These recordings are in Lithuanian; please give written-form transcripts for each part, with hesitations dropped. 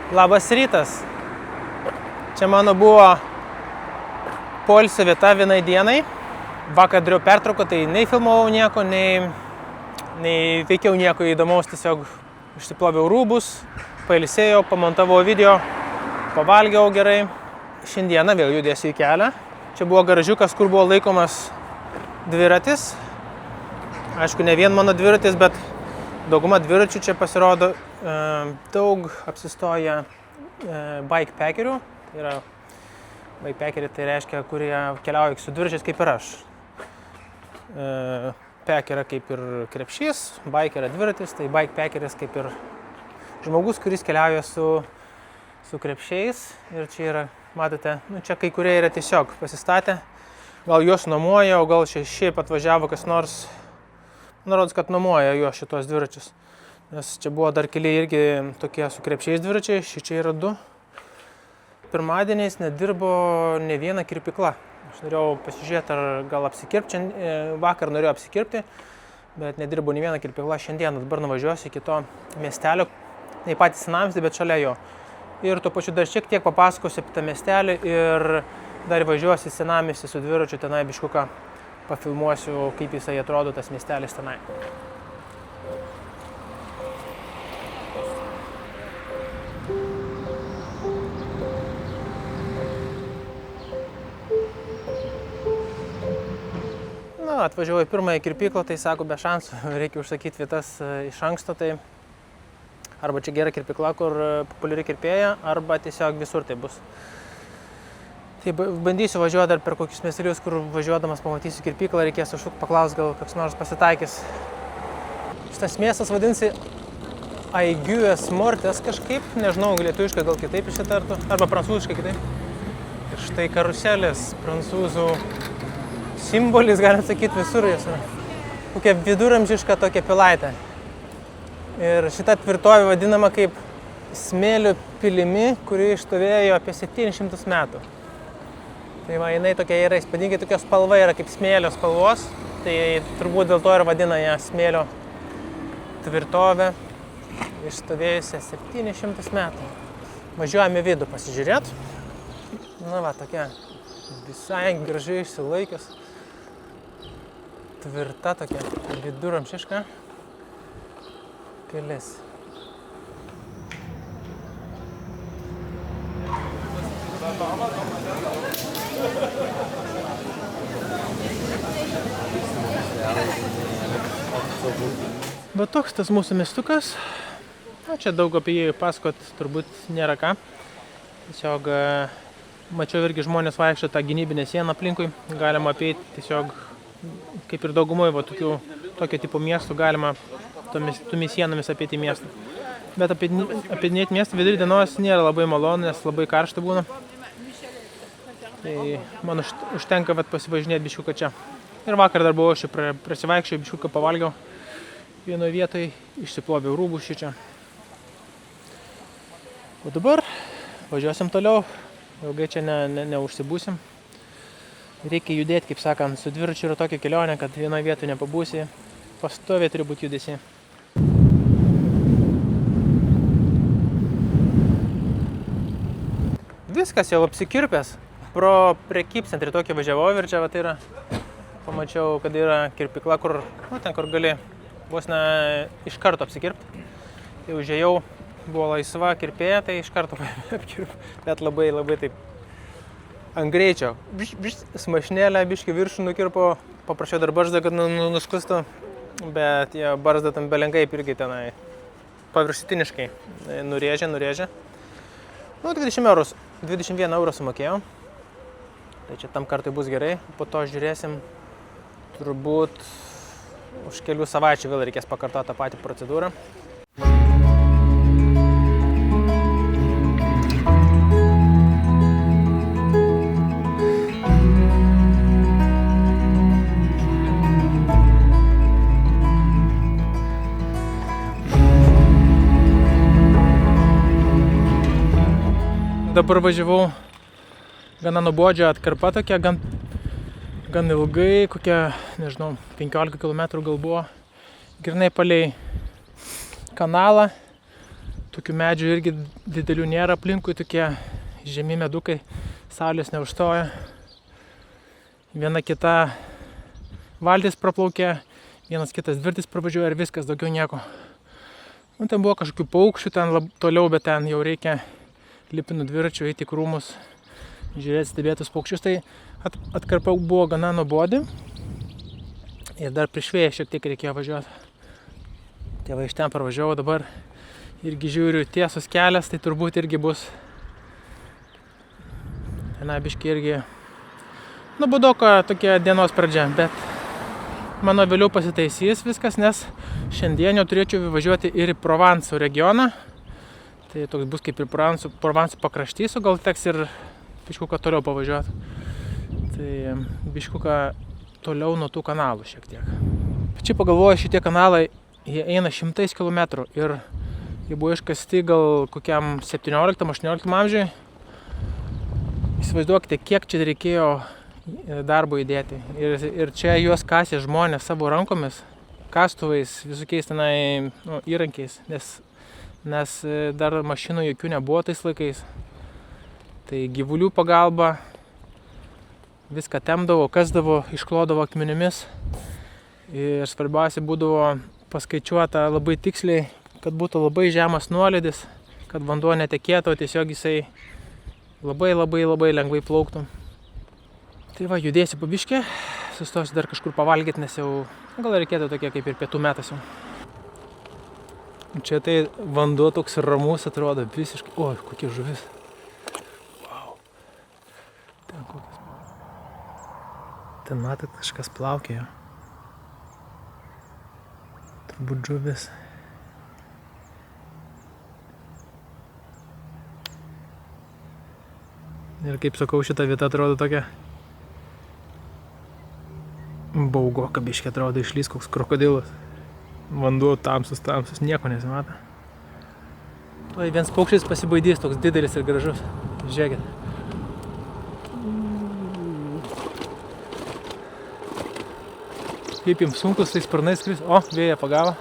Labas rytas. Čia mano buvo poilsio vieta vienai dienai. Vakar dariau pertrauką, tai nei filmavau nieko, nei veikiau nieko įdomaus, tiesiog išsiploviau rūbus, pailsėjau, pamontavau video, pavalgiau gerai. Šiandieną vėl judėsiu į kelią. Čia buvo garažiukas, kur buvo laikomas dviratis. Aišku, ne vien mano dviratis, bet dauguma dviračių čia pasirodo daug apsistoja bikepackerių. Tai yra bikepackeriai, tai reiškia, kurie keliauja su dviračiais kaip ir aš. Pack yra kaip ir krepšys, bike yra dviratis, tai bikepackeris kaip ir žmogus, kuris keliauja su krepšiais. Ir čia yra, matote, čia kai kurie yra tiesiog pasistatę. Gal juos nuomoja, o gal šiaip atvažiavo kas nors. Rodos, kad nuomoja juos šitos dviračius. Nes čia buvo dar keli irgi tokie su krepšiais dviračiai, čia yra 2. Pirmadieniais nedirbo ne viena kirpykla. Aš norėjau pasižiūrėti, ar gal apsikirpti. Vakar norėjau apsikirpti, bet nedirbo ne viena kirpykla. Šiandien dabar nuvažiuosiu iki to miestelio. Ne patys senamiestį, bet šalia jo. Ir tuo pačiu dar šiek tiek papasakosiu apie tą miestelį ir dar važiuosiu į senamiestį su dviračiu tenai biškuką. Pafilmuosiu, kaip jisai atrodo tas miestelis tenai. Atvažiavau į pirmąją kirpyklą, tai sako, be šansų, reikia užsakyti vietas iš anksto, tai arba čia gera kirpykla, kur populiari kirpėja, arba tiesiog visur tai bus. Tai bandysiu važiuoti dar per kokius miestelius, kur važiuodamas pamatysiu kirpyklą, reikės užsukti paklaus, gal koks nors pasitaikys. Šitas miestas vadinasi Aigues-Mortes kažkaip, nežinau, lietuviškai gal kitaip išsitartų, arba prancūziškai kitaip. Ir štai karuselės, prancūzų simbolis, galim sakyti, visur jos yra. Kokia viduramžiška tokia pilaitė. Ir šita tvirtovė vadinama kaip smėlio pilimi, kuri išstovėjo apie 700 metų. Tai va, jinai tokia yra įspūdingai, tokia spalva yra kaip smėlio spalvos. Tai turbūt dėl to ir vadina ją smėlio tvirtovė, išstovėjusią 700 metų. Važiuojame vidų pasižiūrėti. Na va, tokia visai gražiai išsilaikius. Tvirta tokia viduramžiška pilis. Bet toks tas mūsų miestukas. Čia daug apie jį pasakot turbūt nėra ką. Tiesiog mačiau irgi žmonės vaikšto tą gynybinę sieną aplinkui. Galima apeiti tiesiog, kaip ir daugumoje tokio tipo miestų, galima tomis sienomis apeiti miestą. Bet apeidinėti miestą vidury dienos nėra labai malonu, nes labai karšta būna. Tai man užtenka pasivažinėti biškuką čia. Ir vakar dar buvau prasivaikščiau, biškuką pavalgiau. Vienoje vietoje išsiploviau rūbus čia. O dabar važiuosim toliau. Ilgai čia neužsibūsim. Reikia judėti, kaip sakant, su dviračiu yra tokia kelionė, kad vienoje vietoje nepabūsi. Pastoviai turi būti judesi. Viskas jau apsikirpęs. Pro prekybcentrį tokį važiavau ir čia tai yra. Pamačiau, kad yra kirpykla, kur gali vos ne iš karto apsikirpti. Tai užėjau, buvo laisva kirpėja, tai iš karto apkirp. Bet labai taip ant greičio. Smašnėlę biškį viršų nukirpo, paprašiau dar barzdą, kad nuskustų. Bet jie barzdą tam belenkai irgi tenai paviršutiniškai nurėžė. 21 eurų sumokėjau. Tai čia tam kartui bus gerai. Po to žiūrėsim, turbūt už kelių savaičių vėl reikės pakartoti tą patį procedūrą. Dabar važiavau gana nuobodžią atkarpą tokia, gan ilgai, kokia, nežinau, 15 km gal buvo. Grynai palei kanalą, Tokių medžių irgi didelių nėra aplinkui, tokie žemi medukai, saulės neužstoja. Viena kita valtis praplaukė, vienas kitas dvirtis pravažiuoja ir viskas, daugiau nieko. Nu, ten buvo kažkokių paukščių ten toliau, bet ten jau reikia lipinų dviračių, eiti į krūmus, žiūrėti, stebėtus paukščius. Tai atkarpa buvo gana nuobodi ir dar prieš vėją šiek tiek reikėjo važiuoti. Tėvai iš ten parvažiavo, dabar irgi žiūriu tiesus kelias, tai turbūt irgi bus tenai biškį irgi nuobodoka tokia dienos pradžia, bet mano vėliau pasitaisys viskas, nes šiandien jau turėčiau važiuoti ir į Provansų regioną. Tai toks bus kaip ir Provansų pakraštys, o gal teks ir biškuką toliau pavažiuoti. Tai biškuką toliau nuo tų kanalų šiek tiek. Čia pagalvoju, šitie kanalai, jie eina 100 kilometrų ir jie buvo iškasti gal kokiam 17-18 amžiui. Įsivaizduokite, kiek čia reikėjo darbo įdėti. Ir čia juos kasė žmonės savo rankomis, kastuvais, visokiais tenai įrankiais, nes dar mašinų jokių nebuvo tais laikais. Tai gyvulių pagalba viską temdavo, kasdavo, išklodavo akmenimis. Ir svarbiausia būdavo paskaičiuota labai tiksliai, kad būtų labai žemas nuolydis, kad vanduo netekėtų, tiesiog jisai labai lengvai plauktų. Tai va, judėsiu po biškį, sustosiu dar kažkur pavalgyti, nes jau gal reikėtų tokie kaip ir pietų metas jau. Čia tai vanduo toks ramus atrodo, visiškai, o, kokia žuvis. Wow. Ten kokias. Ten matot, kažkas plaukėjo. Turbūt žuvis. Ir kaip sakau, šita vieta atrodo tokia baugoka biškė, atrodo išlys koks krokodilas. Vanduo tamsus, nieko nesimata. Tuoj vienas paukštis pasibaidys, toks didelis ir gražus. Žiūrėkit. Kaip jums sunkus tais sparnais skris. O, vėją pagavo.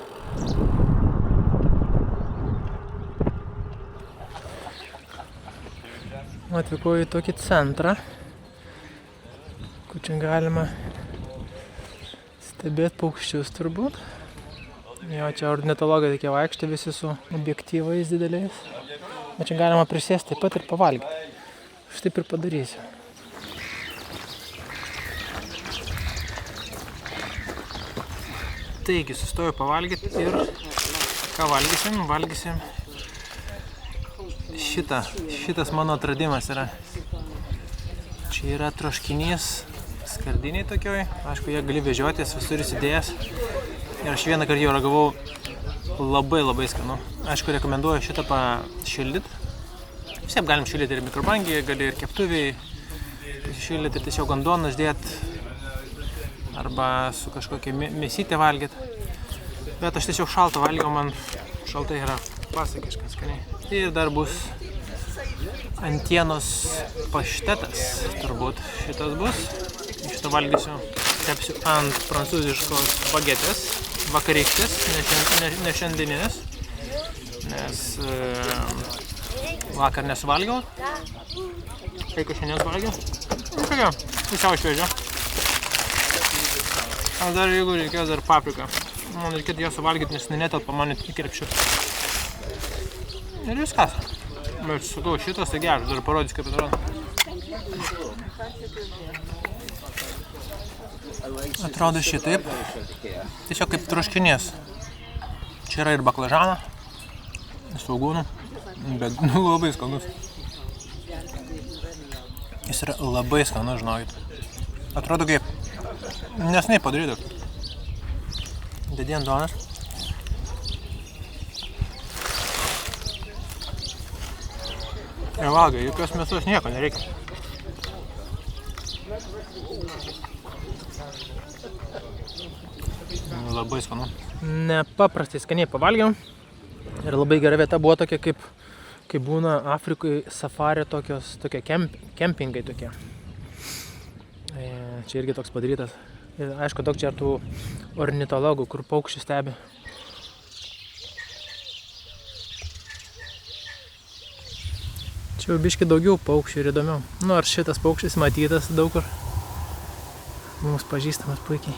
Atvykau į tokį centrą, kur čia galima stebėti paukščius turbūt. Jo, čia ornitologai tokie vaikšto visi su objektyvais dideliais. O čia galima prisėsti taip pat ir pavalgyti. Aš taip ir padarysiu. Taigi, sustoju pavalgyti ir ką valgysim? Valgysim šitas mano atradimas yra. Čia yra troškinys skardiniai tokioj. Aišku, jie gali vežiotis, visur įsidėjęs. Ir aš vieną kartą jau ragavau, labai skanu. Aišku, rekomenduoju šitą pašildyti. Visiems galim šildyti ir mikrobangį, gali ir keptuviai šildyti, tiesiog ant duonos dėti arba su kažkokia mėsytė valgyti. Bet aš tiesiog šaltą valgiau, man šaltai yra pasakiškai skaniai. Ir dar bus antienos paštetas, turbūt šitas bus. Šitą valgysiu, tepsiu ant prancūziškos bagetės, vakarykštės, ne šiandieninės, nes vakar nesuvalgiau. Kaip šiandien suvalgiau? Tokia, pusiau šviežia. O dar jeigu reikės dar papriką. Man reikėtų ją suvalgyti, nes netelpa man į krepšius. Ir viskas. Bet sakau, šitas tai geras, dar parodys kaip atrodo. Atrodo šitaip. Tiesiog kaip troškinys. Čia yra ir baklažana, svogūnų, bet labai skanus. Jis yra labai skanus, žinokit. Atrodo kaip nesnai padarytas. Dedi ant duonos. Ir valgai, jokios mėsos nieko nereikia. Labai skanu. Nepaprastai skaniai pavalgiau. Ir labai gera vieta buvo tokia, kaip būna Afrikoje safari tokie kempingai tokie. Čia irgi toks padarytas. Ir aišku, daug čia tų ornitologų, kur paukščių stebi. Čia jau biški daugiau paukščių ir įdomiau. Nu, ar šitas paukštis matytas daug kur. Mums pažįstamas puikiai.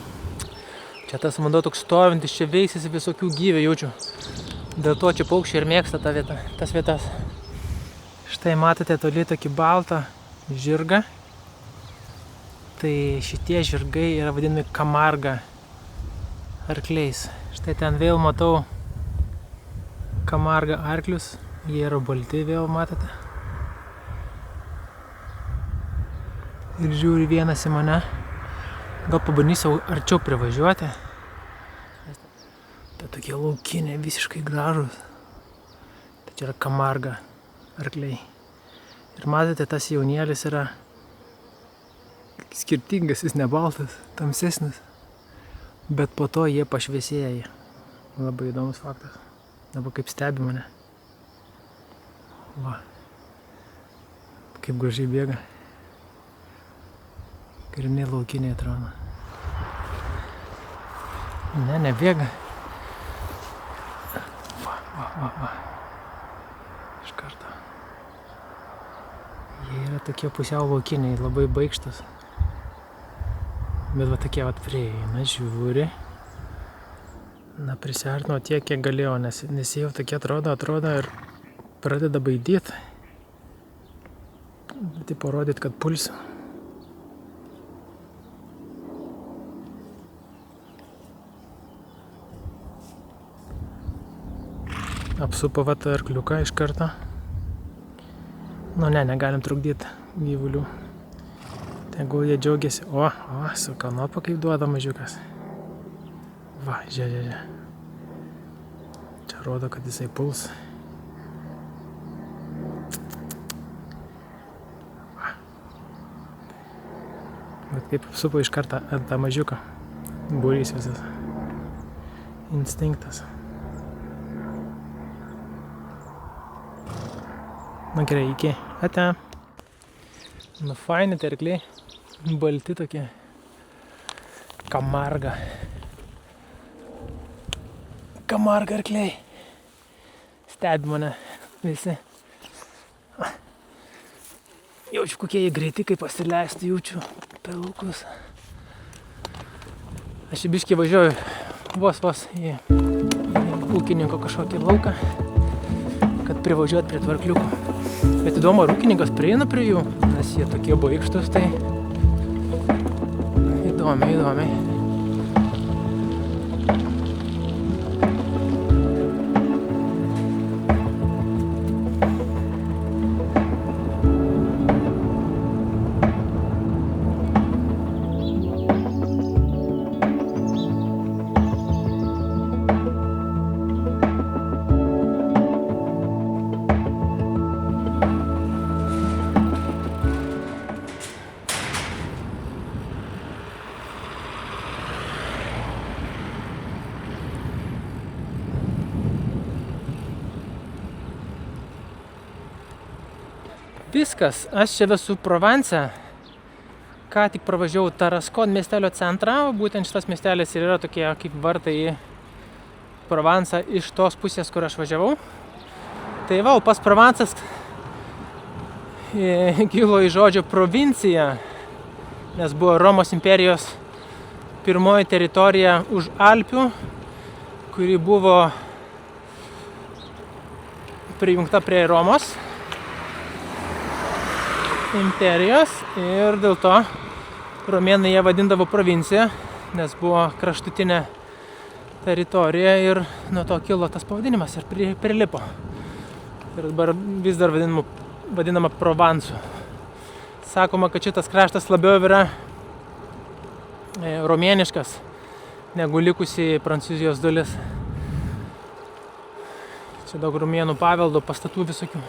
Čia tas vanduo toks stovintis, čia veisėsi visokių gyvių jaučiu. Dėl to čia paukščiai ir mėgsta tas vietas. Štai matote toli tokį baltą žirgą. Tai šitie žirgai yra vadinami kamarga arkliais. Štai ten vėl matau kamarga arklius. Jie yra balti vėl, matote. Ir žiūri vienas į mane. Gal pabandysiu arčiau privažiuoti. Tai tokie laukiniai, visiškai gražūs. Tai čia yra kamarga arkliai. Ir matote, tas jaunėlis yra skirtingas, jis ne baltas, tamsesnis. Bet po to jie pašviesėja. Labai įdomus faktas. Dabar kaip stebi mane. Va. Kaip gražiai bėga. Grini laukiniai atrodo. Ne, nebėga. Va. Iš karto. Jie yra tokie pusiau laukiniai, labai baikštus. Bet va tokie vat prieina, žiūri. Na, prisiartino tiek, kiek galėjo, nes jie jau tokie atrodo ir pradeda baidyti. Tai parodyt, kad pulsiu. Apsupo vat arkliuką iš karto. Nu ne, negalim trukdyti gyvulių. Tegul jie džiaugiasi. O, su kanopa kaip duoda mažiukas. Va, žiūrė. Čia rodo, kad jisai puls. Va. Bet kaip apsupo iš karto tą mažiuką. Būrys visas. Instinktas. Na gerai, iki. Ate. Nu faini tie arkliai. Balti tokie. Kamarga. Kamarga arkliai. Stebi mane visi. Jaučiu, kokie jie greiti, kaip pasileisti, jaučiu pelukus. Aš į biškį važiuoju vos į ūkininko kažkokį lauką, kad privažiuot prie tvarkliukų. Bet įdomu, ar ūkininkas prieina prie jų, nes jie tokie baikštus, tai įdomiai. Viskas, aš čia esu Provence, ką tik pravažiavau Taraskon miestelio centrą, būtent šitas miestelis ir yra tokie kaip vartai į Provencą iš tos pusės, kur aš važiavau. Tai va, pas Provencas kilo iš žodžio provincija, nes buvo Romos imperijos pirmoji teritorija už Alpių, kuri buvo prijungta prie Romos imperijos ir dėl to romėnai ją vadindavo provincija, nes buvo kraštutinė teritorija ir nuo to kilo tas pavadinimas ir prilipo. Ir dabar vis dar vadinama Provansu. Sakoma, kad šitas kraštas labiau yra romėniškas negu likusi Prancūzijos dalis. Čia daug romėnų paveldo pastatų visokių.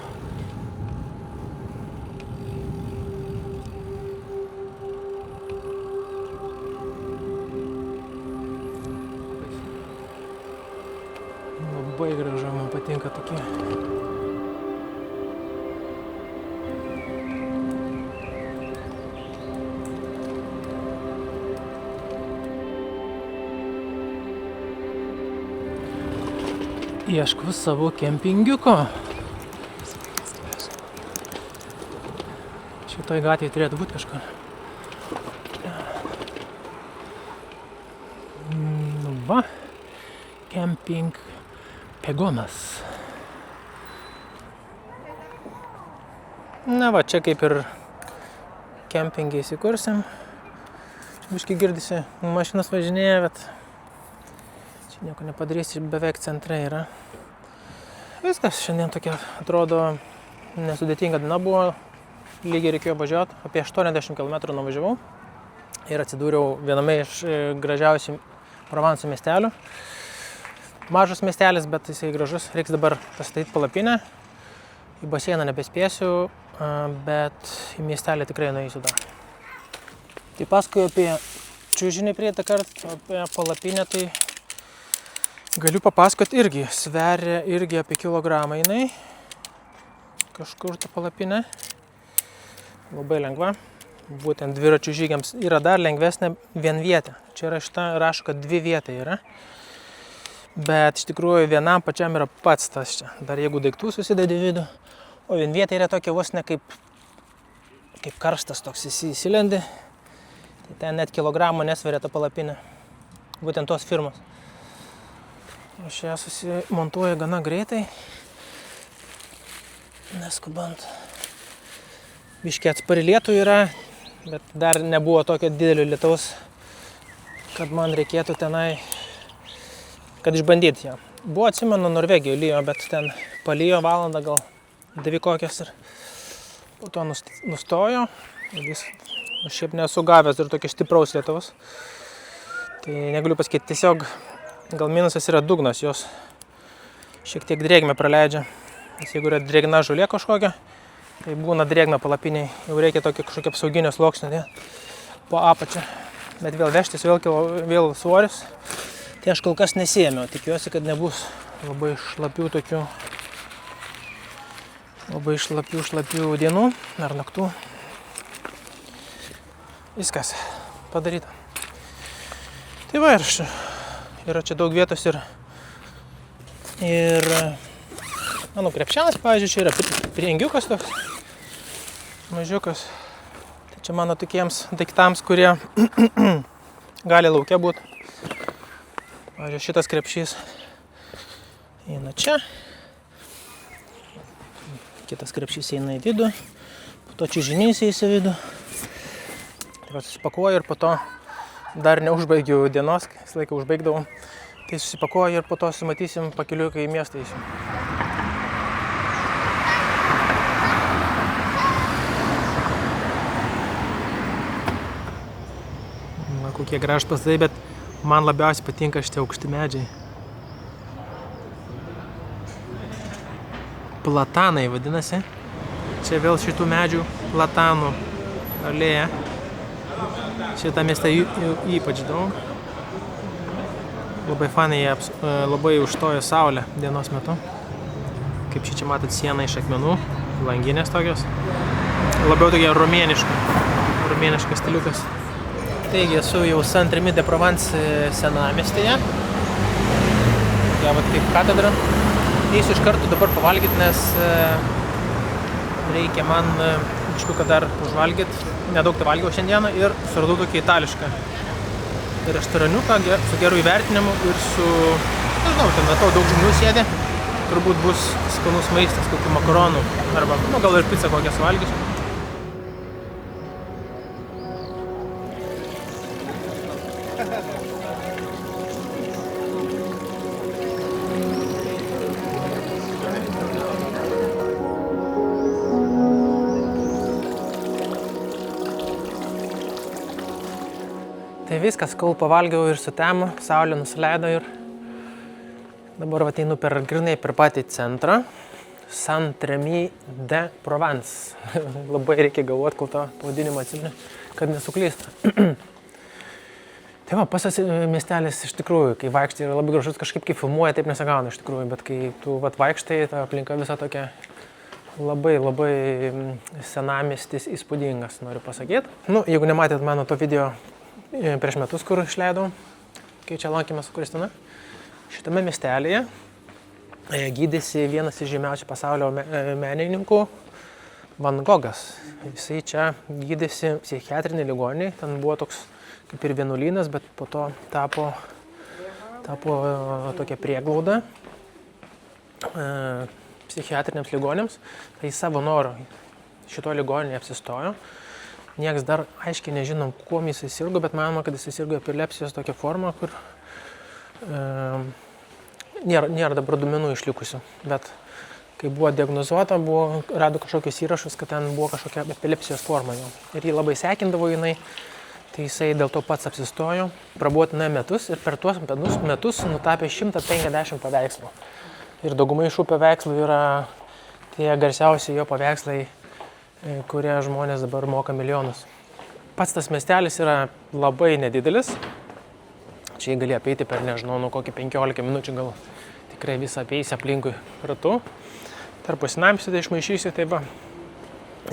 Labai gražu, man patinka tokie. Ieškau savo kempingiuko. Šitoj gatvėje turėtų būti kažkur. Va. Camping Pegonas. Na va, čia kaip ir kempingai įsikursim. Čia biškai girdisi, mašinas važinėja, bet čia nieko nepadarysi, beveik centre yra. Viskas, šiandien tokia atrodo nesudėtinga diena buvo. Lygiai reikėjo važiuoti, apie 80 km nuvažiavau ir atsidūriau viename iš gražiausių Provanso miestelių. Mažas miestelis, bet jisai gražus. Reiks dabar pastatyti palapinę. Į baseiną nebespėsiu, bet į miestelį tikrai nueisiu dar. Tai paskui apie čiužinį prieitą kartą, apie palapinę, tai galiu papasakoti irgi. Sveria irgi apie kilogramą jinai. Kažkur ta palapinė. Labai lengva. Būtent dviračių žygiams yra dar lengvesnė vienvietė. Čia yra šita, rašo, kad 2 vietai yra. Bet iš tikrųjų vienam pačiam yra pats tas čia. Dar jeigu daiktų susidedi vidų. O vienvietė yra tokia vos ne kaip karštas toks įsilendi. Tai ten net kilogramų nesveria ta palapinė. Būtent tos firmos. Aš ją susimontuoju gana greitai. Neskubant. Biškį atspari lietų yra, bet dar nebuvo tokio didelio lietaus, kad man reikėtų tenai, kad išbandyti ją. Buvo, atsimenu, Norvegijoje lyjo, bet ten palijo valandą, gal 2 kokias ir po to nustojo. Aš šiaip nesu gavęs ir tokio stipraus lietaus. Tai negaliu pasakyti, tiesiog gal minusas yra dugnas, jos šiek tiek drėgmę praleidžia. Nes jeigu yra drėgna žolė kažkokia, tai būna drėgna palapiniai, jau reikia tokio kažkokio apsauginio sluoksnio po apačią. Bet vėl vežtis, vėl svoris. Tai aš kol kas nesiėmiau, tikiuosi, kad nebus labai šlapių dienų ar naktų. Viskas padaryta. Tai va, yra čia daug vietos ir mano krepšelis, pavyzdžiui, čia yra priengiukas toks, mažiukas. Tai čia mano tokiems daiktams, kurie gali lauke būti. Pavyzdžiui, šitas krepšys eina čia. Kitas krepšys eina į vidų. Po to čiužinys eis į vidų. Tai va, susipakuoju ir po to dar neužbaigiu dienos, visą laiką užbaigdavau. Tai susipakuoju ir po to sumatysim pakeliui, kai į miestą eisim. Kokie gražūs pastatai, bet man labiausiai patinka šitie aukšti medžiai. Platanai vadinasi. Čia vėl šitų medžių platanų alėja. Šitą miestą ypač daug. Labai fanai jie labai užstojo saulę dienos metu. Kaip čia matot, siena iš akmenų, langinės tokios. Labiau tokia rumieniškas stiliukas. Taigi esu jau Saint-Rémy de Provence senamiestyje. Ja, vat kaip katedra. Eisiu iš karto dabar pavalgyti, nes reikia man biškiuką dar užvalgyti. Nedaug tai valgiau šiandieną ir suradau tokį itališką restoraniuką su geru įvertinimu ir su, nežinau, ten matau daug žmonių sėdi. Turbūt bus skanus maistas, kokių makaronų arba, gal ir picą kokią suvalgysiu. Tai viskas, kol pavalgiau ir sutemo, saulė nusileido ir dabar ateinu grinai per patį centrą. Saint-Rémy de Provence. Labai reikia galvoti, kol tą pavadinimą atsimenu, kad nesuklysta. Tai va, pasas miestelis iš tikrųjų, kai vaikštai yra labai gražus, kažkaip kai filmuoja, taip nesigauna iš tikrųjų, bet kai tu vaikštai, ta aplinka visa tokia labai senamiestis įspūdingas, noriu pasakyti. Nu, jeigu nematėt mano to video prieš metus, kur išleidau, kai čia lankėmės su Kristina, šitame miestelėje gydėsi vienas iš žymiausių pasaulio menininkų, Van Gogas. Jisai čia gydėsi psichiatrinį ligoninį, ten buvo toks kaip ir vienuolynas, bet po to tapo tokia prieglauda psichiatriniams ligonėms. Tai savo norų šito ligoninėje apsistojo. Niekas dar aiškiai nežinom, kuo jis sirgo, bet manoma, kad jis sirgo epilepsijos tokia forma, kur nėra dabar duomenų išlikusių. Bet kai buvo diagnozuota, rado kažkokius įrašus, kad ten buvo kažkokia epilepsijos forma jo. Ir jį labai sekindavo jinai, tai jisai dėl to pats apsistojo. Prabuvo tenai metus ir per tuos metus nutapė 150 paveikslų. Ir dauguma iš šių paveikslų yra tie garsiausi jo paveikslai, kurie žmonės dabar moka milijonus. Pats tas miestelis yra labai nedidelis. Čia jį gali apeiti per, nežinau, kokį 15 minučių gal tikrai visą apeisi aplinkui ratu. Tarp senamiesčio tai išmaišysiu, tai va.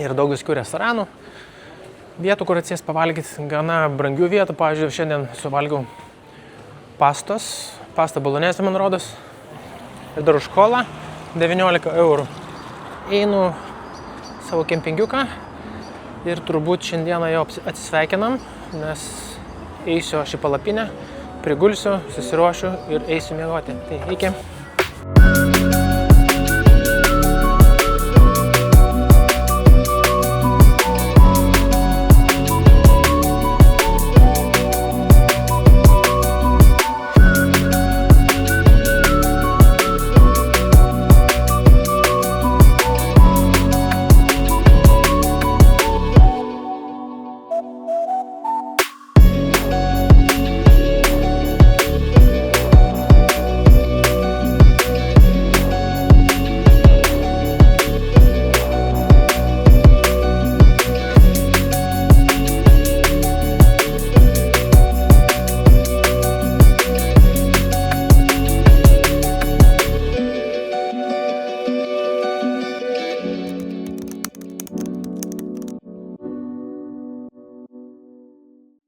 Ir daug viskių restoranų. Vietų, kur atsės pavalgyti, gana brangių vietų. Pavyzdžiui, šiandien suvalgiau pastą bolonezę, man rodos. Ir dar už kolą 19 eurų. Einu savo kempingiuką ir turbūt šiandieną jau atsisveikinam, nes eisiu aš į palapinę, prigulsiu, susiruošiu ir eisiu miegoti. Tai iki.